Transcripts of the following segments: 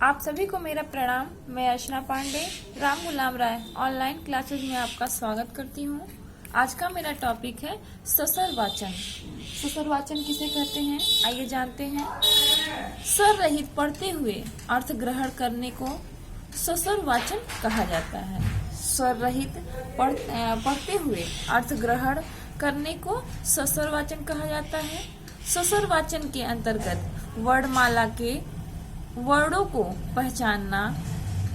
आप सभी को मेरा प्रणाम। मैं अर्चना पांडे राम गुलाम राय ऑनलाइन क्लासेज में आपका स्वागत करती हूँ। आज का मेरा टॉपिक है ससर वाचन। ससर वाचन किसे कहते हैं, आइए जानते हैं। स्वर रहित पढ़ते हुए अर्थ ग्रहण करने को ससर वाचन कहा जाता है। स्वर रहित पढ़ते हुए अर्थ ग्रहण करने को ससर वाचन कहा जाता है। ससर वाचन के अंतर्गत वर्णमाला के वर्णों को पहचानना,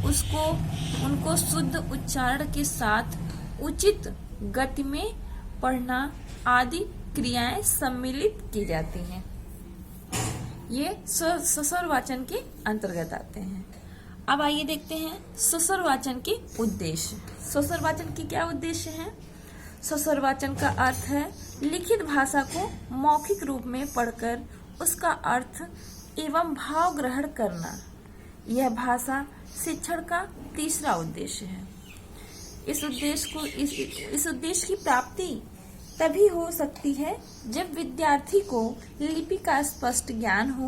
उनको शुद्ध उच्चारण के साथ उचित गति में पढ़ना आदि क्रियाएं सम्मिलित की जाती हैं। ये ससर वाचन के अंतर्गत आते हैं। अब आइए देखते हैं ससर वाचन के उद्देश्य। ससर वाचन के क्या उद्देश्य हैं? ससर वाचन का अर्थ है लिखित भाषा को मौखिक रूप में पढ़कर उसका अर्थ एवं भाव ग्रहण करना। यह भाषा शिक्षण का तीसरा उद्देश्य है। इस उद्देश्य की प्राप्ति तभी हो सकती है जब विद्यार्थी को लिपि का स्पष्ट ज्ञान हो,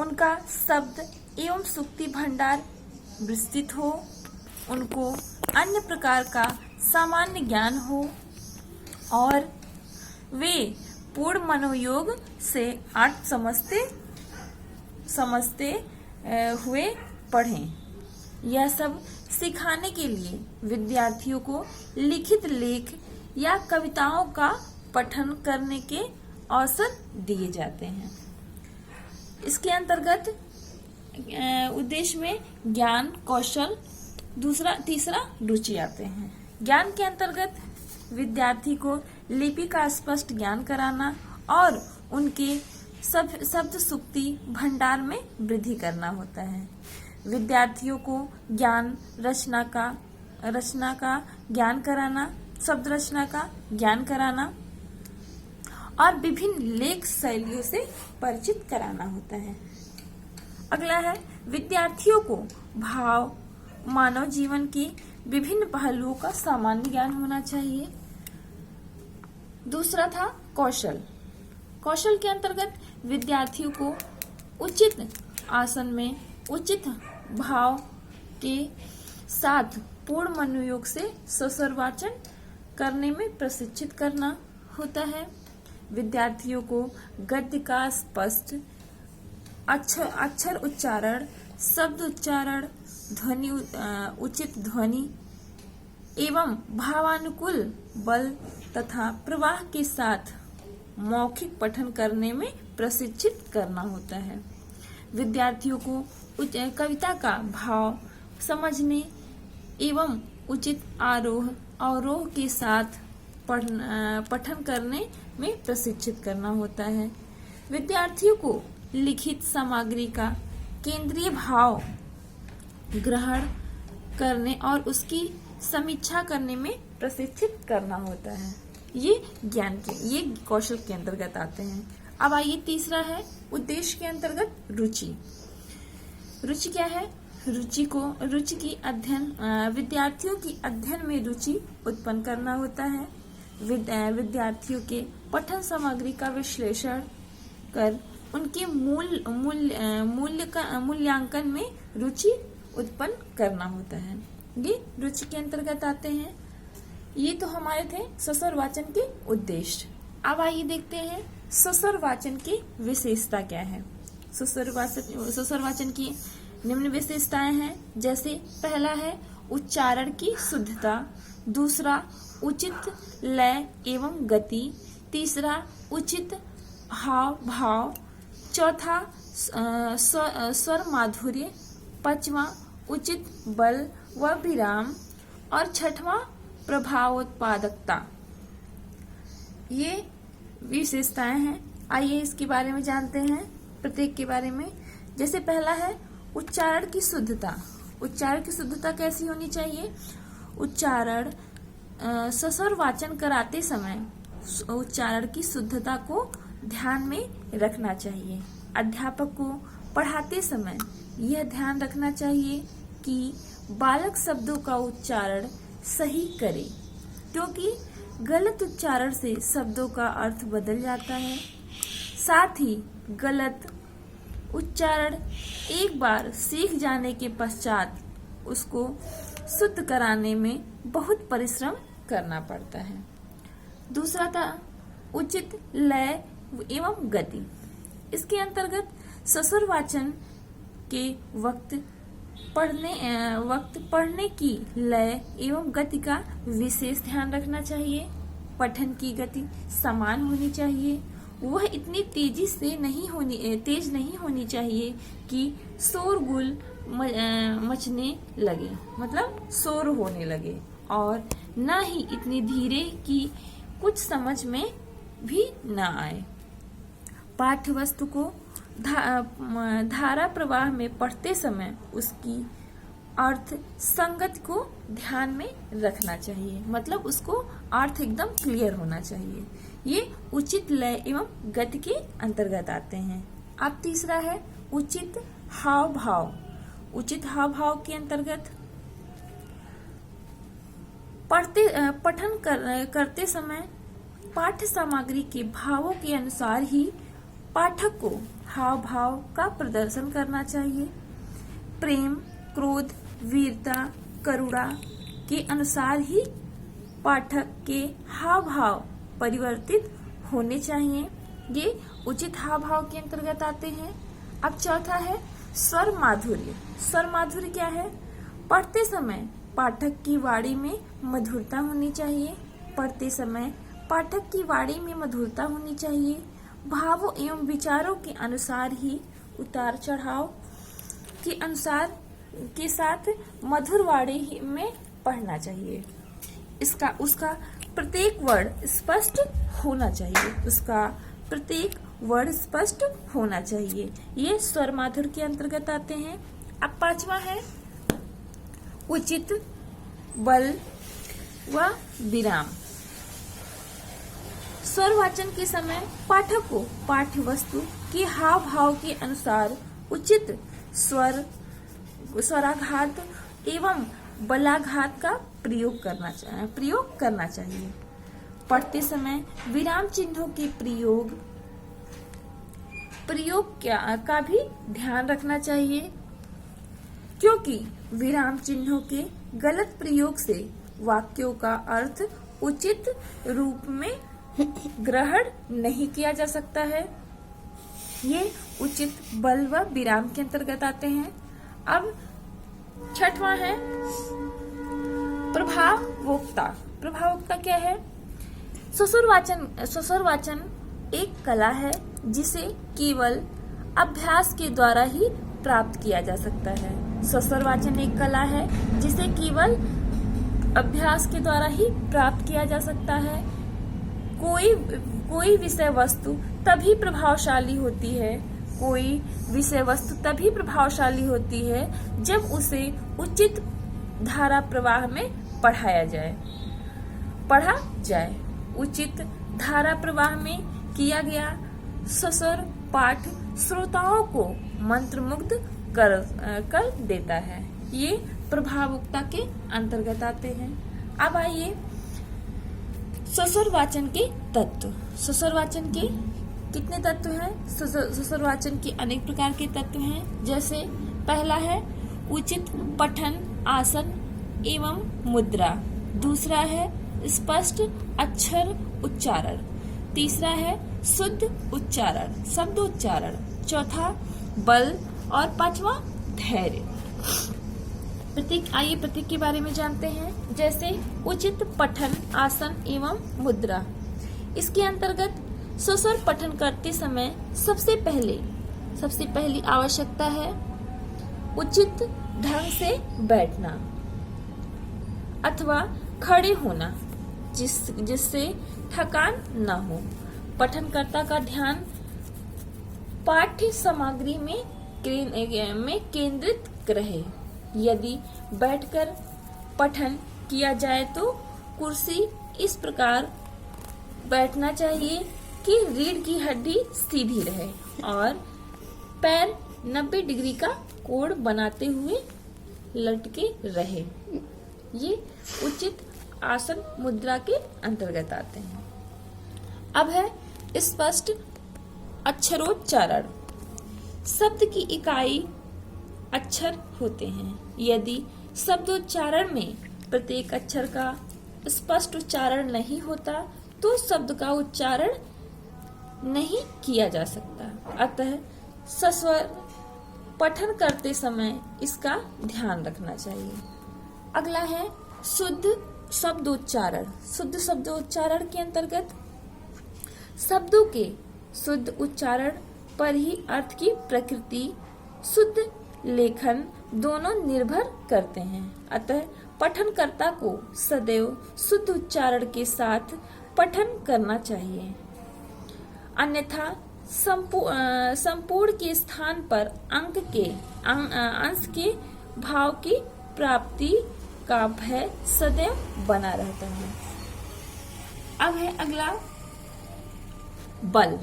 उनका शब्द एवं सूक्ति भंडार विस्तृत हो, उनको अन्य प्रकार का सामान्य ज्ञान हो और वे पूर्ण मनोयोग से अर्थ समझते हुए पढ़ें। यह सब सिखाने के लिए विद्यार्थियों को लिखित लेख या कविताओं का पठन करने के अवसर दिए जाते हैं। इसके अंतर्गत उद्देश्य में ज्ञान, कौशल, तीसरा रुचि आते हैं। ज्ञान के अंतर्गत विद्यार्थी को लिपि का स्पष्ट ज्ञान कराना और उनके शब्द सूक्ति भंडार में वृद्धि करना होता है। विद्यार्थियों को रचना का ज्ञान कराना, शब्द रचना का ज्ञान कराना और विभिन्न लेख शैलियों से परिचित कराना होता है। अगला है विद्यार्थियों को भाव, मानव जीवन के विभिन्न पहलुओं का सामान्य ज्ञान होना चाहिए। दूसरा था कौशल। कौशल के अंतर्गत विद्यार्थियों को उचित आसन में उचित भाव के साथ पूर्ण मनोयोग से ससर वाचन करने में प्रशिक्षित करना होता है। विद्यार्थियों को गद्य का स्पष्ट अक्षर उच्चारण, शब्द उच्चारण, उचित ध्वनि एवं भावानुकूल बल तथा प्रवाह के साथ मौखिक पठन करने में प्रशिक्षित करना होता है। विद्यार्थियों को कविता का भाव समझने एवं उचित आरोह के साथ पठन करने में प्रशिक्षित करना होता है। विद्यार्थियों को लिखित सामग्री का केंद्रीय भाव ग्रहण करने और उसकी समीक्षा करने में प्रशिक्षित करना होता है। ये कौशल के अंतर्गत आते हैं। अब आइए तीसरा है उद्देश्य के अंतर्गत रुचि। रुचि क्या है? रुचि की विद्यार्थियों की अध्ययन में रुचि उत्पन्न करना होता है। विद्यार्थियों के पठन सामग्री का विश्लेषण कर उनके मूल्यांकन में रुचि उत्पन्न करना होता है। ये रुचि के अंतर्गत आते हैं। ये तो हमारे थे ससर वाचन के उद्देश्य। अब आइए देखते हैं ससर वाचन की विशेषता क्या है। ससर वाचन की निम्न विशेषताएं हैं, जैसे पहला है उच्चारण की शुद्धता, दूसरा उचित लय एवं गति, तीसरा उचित हाव भाव, चौथा स्वर माधुर्य, पांचवा उचित बल व विराम और छठवां प्रभावोत्पादकता। ये विशेषताएं हैं। आइए इसके बारे में जानते हैं, प्रत्येक के बारे में। जैसे पहला है उच्चारण की शुद्धता। उच्चारण की शुद्धता कैसी होनी चाहिए? उच्चारण ससर वाचन कराते समय उच्चारण की शुद्धता को ध्यान में रखना चाहिए। अध्यापक को पढ़ाते समय यह ध्यान रखना चाहिए कि बालक शब्दों का उच्चारण सही करे, क्योंकि गलत उच्चारण से शब्दों का अर्थ बदल जाता है। साथ ही गलत उच्चारण एक बार सीख जाने के पश्चात उसको शुद्ध कराने में बहुत परिश्रम करना पड़ता है। दूसरा था उचित लय एवं गति। इसके अंतर्गत ससुर वाचन के वक्त पढ़ने की लय एवं गति का विशेष ध्यान रखना चाहिए। पठन की गति समान होनी चाहिए। वह इतनी तेज नहीं होनी चाहिए कि शोरगुल मचने लगे, मतलब शोर होने लगे, और न ही इतनी धीरे कि कुछ समझ में भी न आए। पाठ्य वस्तु को धारा प्रवाह में पढ़ते समय उसकी अर्थ संगत को ध्यान में रखना चाहिए, मतलब उसको अर्थ एकदम क्लियर होना चाहिए। ये उचित लय एवं गति के अंतर्गत आते हैं। अब तीसरा है उचित हाव भाव। उचित हाव भाव के अंतर्गत पठन करते समय पाठ्य सामग्री के भावों के अनुसार ही पाठक को हाव भाव का प्रदर्शन करना चाहिए। प्रेम, क्रोध, वीरता, करुणा के अनुसार ही पाठक के हाव भाव परिवर्तित होने चाहिए। ये उचित हाव भाव के अंतर्गत आते हैं। अब चौथा है स्वर माधुर्य। स्वर माधुर्य क्या है? पढ़ते समय पाठक की वाणी में मधुरता होनी चाहिए। पढ़ते समय पाठक की वाणी में मधुरता होनी चाहिए। भावों एवं विचारों के अनुसार ही उतार चढ़ाव के अनुसार के साथ मधुर वाणी में पढ़ना चाहिए। उसका प्रत्येक वर्ड स्पष्ट होना चाहिए। उसका प्रत्येक वर्ड स्पष्ट होना चाहिए। ये स्वर माधुर्य के अंतर्गत आते हैं। अब पांचवा है उचित बल व विराम। स्वर वाचन के समय पाठक को पाठ्य वस्तु के हाव भाव के अनुसार उचित स्वराघात एवं बलाघात का प्रयोग करना चाहिए। पढ़ते समय विराम चिन्हों के प्रयोग का भी ध्यान रखना चाहिए, क्योंकि विराम चिन्हों के गलत प्रयोग से वाक्यों का अर्थ उचित रूप में ग्रहण नहीं किया जा सकता है। ये उचित बल व विराम के अंतर्गत आते हैं। अब छठवां है प्रभावोक्ता। प्रभावोक्ता क्या है? ससुर वाचन एक कला है जिसे केवल अभ्यास के द्वारा ही प्राप्त किया जा सकता है। ससुर वाचन एक कला है जिसे केवल अभ्यास के द्वारा ही प्राप्त किया जा सकता है। कोई विषय वस्तु तभी प्रभावशाली होती है जब उसे उचित धारा प्रवाह में पढ़ा जाए। उचित धारा प्रवाह में किया गया ससुर पाठ श्रोताओं को मंत्रमुग्ध कर देता है। ये प्रभावोक्ता के अंतर्गत आते हैं। अब आइए ससुर वाचन के तत्व। ससुर वाचन के कितने तत्व हैं? ससुर वाचन के अनेक प्रकार के तत्व हैं। जैसे पहला है उचित पठन, आसन एवं मुद्रा। दूसरा है स्पष्ट अक्षर उच्चारण। तीसरा है शुद्ध उच्चारण, शब्द उच्चारण। चौथा बल और पांचवा धैर्य। आइए प्रतीक के बारे में जानते हैं। जैसे उचित पठन, आसन एवं मुद्रा। इसके अंतर्गत ससुर पठन करते समय सबसे पहली आवश्यकता है उचित ढंग से बैठना अथवा खड़े होना, जिससे थकान न हो। पठनकर्ता का ध्यान पाठ्य सामग्री में केंद्रित रहे। यदि बैठकर पठन किया जाए तो कुर्सी इस प्रकार बैठना चाहिए कि रीढ़ की हड्डी सीधी रहे और पैर 90 डिग्री का कोण बनाते हुए लटके रहे। ये उचित आसन मुद्रा के अंतर्गत आते हैं। अब है स्पष्ट अक्षरोच्चारण। शब्द की इकाई अक्षर होते हैं। यदि शब्दोच्चारण में प्रत्येक अक्षर का स्पष्ट उच्चारण नहीं होता तो शब्द का उच्चारण नहीं किया जा सकता। अतः सस्वर पठन करते समय इसका ध्यान रखना चाहिए। अगला है शुद्ध शब्दोच्चारण। शुद्ध शब्दोच्चारण के अंतर्गत शब्दों के शुद्ध उच्चारण पर ही अर्थ की प्रकृति, शुद्ध लेखन दोनों निर्भर करते हैं। अतः पठनकर्ता को सदैव शुद्ध उच्चारण के साथ पठन करना चाहिए, अन्यथा संपूर्ण के स्थान पर अंश के भाव की प्राप्ति का भय सदैव बना रहता है। अब है अगला बल।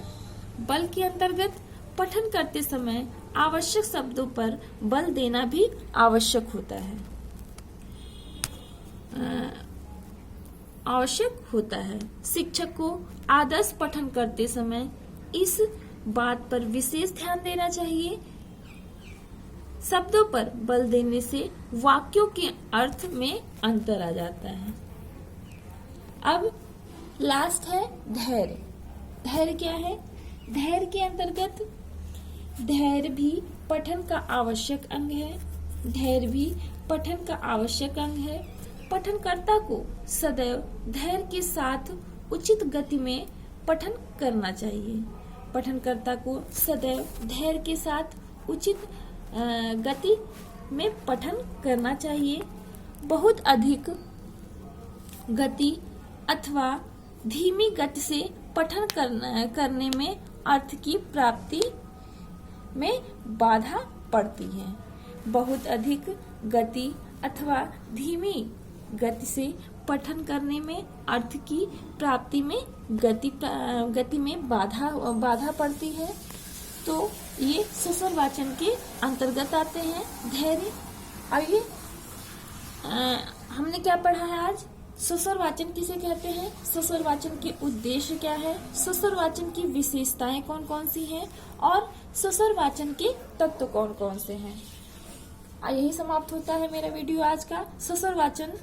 बल के अंतर्गत पठन करते समय आवश्यक शब्दों पर बल देना भी आवश्यक होता है। शिक्षक को आदर्श पठन करते समय इस बात पर विशेष ध्यान देना चाहिए। शब्दों पर बल देने से वाक्यों के अर्थ में अंतर आ जाता है। अब लास्ट है धैर्य। धैर्य क्या है? धैर्य के अंतर्गत धैर्य भी पठन का आवश्यक अंग है। धैर्य भी पठन का आवश्यक अंग है। पठनकर्ता को सदैव धैर्य के साथ उचित गति में पठन करना चाहिए। पठनकर्ता को सदैव धैर्य के साथ उचित गति में पठन करना चाहिए। बहुत अधिक गति अथवा धीमी गति से पठन करने में अर्थ की प्राप्ति में बाधा पड़ती है। बहुत अधिक गति अथवा धीमी गति से पठन करने में अर्थ की प्राप्ति में गति में बाधा पड़ती है। तो ये सस्वर वाचन के अंतर्गत आते हैं धैर्य। आइए हमने क्या पढ़ा है आज? सस्वर वाचन किसे कहते हैं, सस्वर वाचन के उद्देश्य क्या है, सस्वर वाचन की विशेषताएं कौन कौन सी हैं और सस्वर वाचन के तत्व कौन कौन से हैं। यही समाप्त होता है मेरा वीडियो आज का। सस्वर वाचन